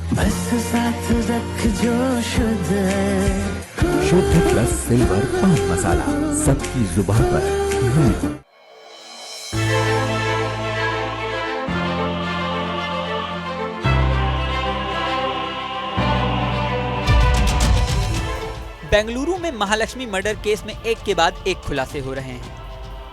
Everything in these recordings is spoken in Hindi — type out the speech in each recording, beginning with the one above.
बस साथ रख जो शुद्ध है। शुद्ध प्लस सिल्वर पान मसाला, सबकी जुबान पर महक। बेंगलुरु में महालक्ष्मी मर्डर केस में एक के बाद एक खुलासे हो रहे हैं।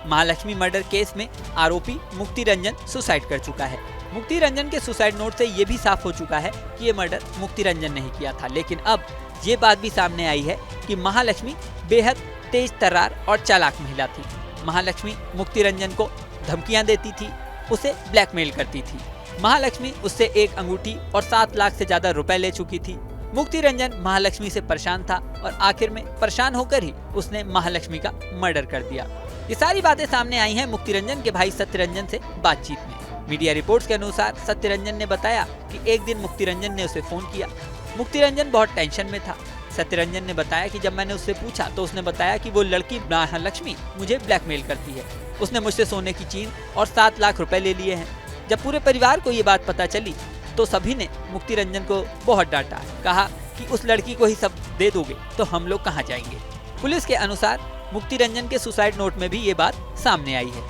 महालक्ष्मी मर्डर केस में आरोपी मुक्ति रंजन सुसाइड कर चुका है। मुक्ति रंजन के सुसाइड नोट से ये भी साफ हो चुका है कि ये मर्डर मुक्ति रंजन ने ही किया था। लेकिन अब ये बात भी सामने आई है कि महालक्ष्मी बेहद तेज तर्रार और चालाक महिला थी। महालक्ष्मी मुक्ति रंजन को धमकियां देती थी, उसे ब्लैकमेल करती थी। महालक्ष्मी उससे एक अंगूठी और 7 लाख से ज्यादा रुपए ले चुकी थी। मुक्ति रंजन महालक्ष्मी से परेशान था और आखिर में परेशान होकर ही उसने महालक्ष्मी का मर्डर कर दिया। ये सारी बातें सामने आई हैं मुक्ति रंजन के भाई सत्यरंजन से बातचीत में। मीडिया रिपोर्ट्स के अनुसार सत्यरंजन ने बताया कि एक दिन मुक्ति रंजन ने उसे फोन किया। मुक्ति रंजन बहुत टेंशन में था। सत्यरंजन ने बताया कि जब मैंने उससे पूछा तो उसने बताया कि वो लड़की महालक्ष्मी मुझे ब्लैकमेल करती है। उसने मुझसे सोने की चेन और 7 लाख रुपए ले लिए हैं। जब पूरे परिवार को ये बात पता चली तो सभी ने मुक्ति रंजन को बहुत डांटा, कहा कि उस लड़की को ही सब दे दोगे तो हम लोग कहाँ जाएंगे। पुलिस के अनुसार मुक्ति रंजन के सुसाइड नोट में भी ये बात सामने आई है।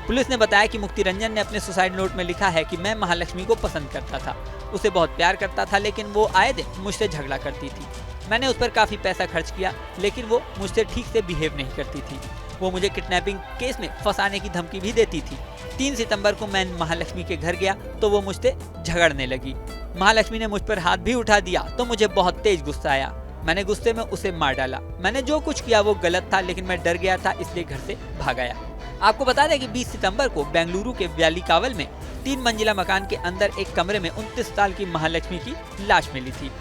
पुलिस ने बताया कि मुक्ति रंजन ने अपने सुसाइड नोट में लिखा है कि मैं महालक्ष्मी को पसंद करता था, उसे बहुत प्यार करता था, लेकिन वो आए दिन मुझसे झगड़ा करती थी। मैंने उस पर काफी पैसा खर्च किया, लेकिन वो मुझसे ठीक से बिहेव नहीं करती थी। वो मुझे किडनैपिंग केस में फंसाने की धमकी भी देती थी। 3 सितंबर को मैं महालक्ष्मी के घर गया तो वो मुझसे झगड़ने लगी। महालक्ष्मी ने मुझ पर हाथ भी उठा दिया तो मुझे बहुत तेज गुस्सा आया। मैंने गुस्से में उसे मार डाला। मैंने जो कुछ किया वो गलत था, लेकिन मैं डर गया था, इसलिए घर से भाग आया। आपको बता दें कि 20 सितंबर को बेंगलुरु के व्यालीकावल में 3 मंजिला मकान के अंदर एक कमरे में 29 साल की महालक्ष्मी की लाश मिली थी।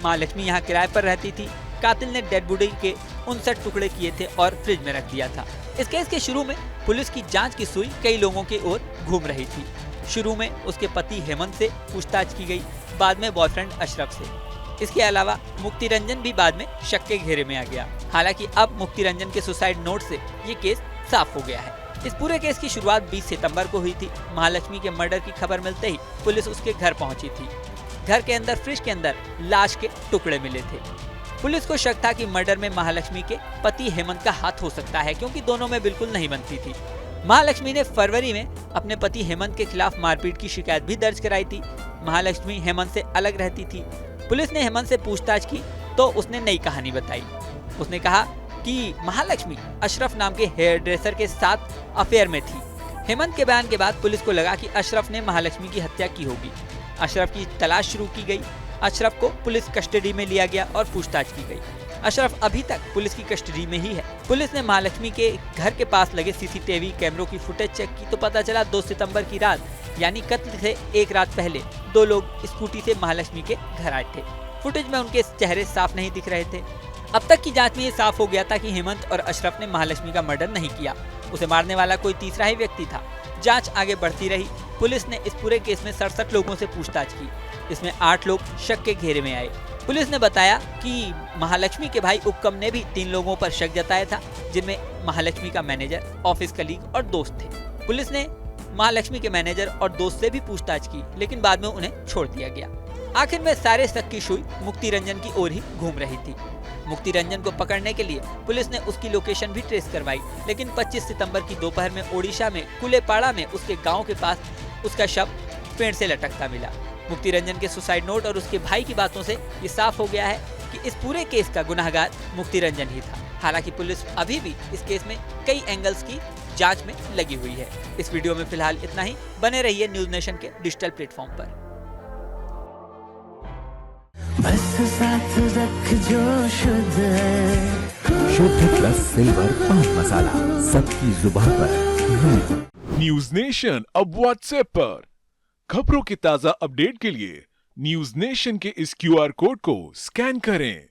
महालक्ष्मी यहाँ किराए पर रहती थी। कातिल ने डेड बॉडी के 59 टुकड़े किए थे और फ्रिज में रख दिया था। इस केस के शुरू में पुलिस की जांच की सुई कई लोगों की ओर घूम रही थी। शुरू में उसके पति हेमंत से पूछताछ की गई, बाद में बॉयफ्रेंड अशरफ से। इसके अलावा मुक्ति रंजन भी बाद में शक के घेरे में आ गया। हालांकि अब मुक्ति रंजन के सुसाइड नोट से ये केस साफ हो गया है। इस पूरे केस की शुरुआत 20 सितंबर को हुई थी। महालक्ष्मी के मर्डर की खबर मिलते ही पुलिस उसके घर पहुंची थी। घर के अंदर फ्रिज के अंदर लाश के टुकड़े मिले थे। पुलिस को शक था कि मर्डर में महालक्ष्मी के पति हेमंत का हाथ हो सकता है, क्योंकि दोनों में बिल्कुल नहीं बनती थी। महालक्ष्मी ने फरवरी में अपने पति हेमंत के खिलाफ मारपीट की शिकायत भी दर्ज कराई थी। महालक्ष्मी हेमंत से अलग रहती थी। पुलिस ने हेमंत से पूछताछ की तो उसने नई कहानी बताई। उसने कहा कि महालक्ष्मी अशरफ नाम के हेयर ड्रेसर के साथ अफेयर में थी। हेमंत के बयान के बाद पुलिस को लगा कि अशरफ ने महालक्ष्मी की हत्या की होगी। अशरफ की तलाश शुरू की गई। अशरफ को पुलिस कस्टडी में लिया गया और पूछताछ की गई। अशरफ अभी तक पुलिस की कस्टडी में ही है। पुलिस ने महालक्ष्मी के घर के पास लगे सीसीटीवी कैमरों की फुटेज चेक की तो पता चला 2 सितंबर की रात, यानी कत्ल से एक रात पहले 2 लोग स्कूटी से महालक्ष्मी के घर आए थे। फुटेज में उनके चेहरे साफ नहीं दिख रहे थे। अब तक की जांच में ये साफ हो गया था कि हेमंत और अशरफ ने महालक्ष्मी का मर्डर नहीं किया। उसे मारने वाला कोई तीसरा ही व्यक्ति था। जांच आगे बढ़ती रही। पुलिस ने इस पूरे केस में 67 लोगों से पूछताछ की। इसमें 8 लोग शक के घेरे में आए। पुलिस ने बताया कि महालक्ष्मी के भाई उपकम ने भी 3 लोगों पर शक जताया था, जिनमें महालक्ष्मी का मैनेजर, ऑफिस कलीग और दोस्त थे। पुलिस ने महालक्ष्मी के मैनेजर और दोस्त से भी पूछताछ की, लेकिन बाद में उन्हें छोड़ दिया गया। आखिर में सारे शक की सुई मुक्ति रंजन की ओर ही घूम रही थी। मुक्ति रंजन को पकड़ने के लिए पुलिस ने उसकी लोकेशन भी ट्रेस करवाई, लेकिन 25 सितंबर की दोपहर में ओडिशा में कुलेपाड़ा में उसके गांव के पास उसका शव पेड़ से लटकता मिला। मुक्ति रंजन के सुसाइड नोट और उसके भाई की बातों से ये साफ हो गया है कि इस पूरे केस का गुनाहगार मुक्ति रंजन ही था। हालांकि पुलिस अभी भी इस केस में कई एंगल्स की जांच में लगी हुई है। इस वीडियो में फिलहाल इतना ही। बने रहिए न्यूज नेशन के डिजिटल प्लेटफॉर्म पर। बस साथ रख जो शुद्ध है। शुद्ध प्लस सिल्वर पान मसाला, सबकी जुबान पर महक। न्यूज नेशन अब व्हाट्सएप पर। खबरों के ताजा अपडेट के लिए न्यूज नेशन के इस QR कोड को स्कैन करें।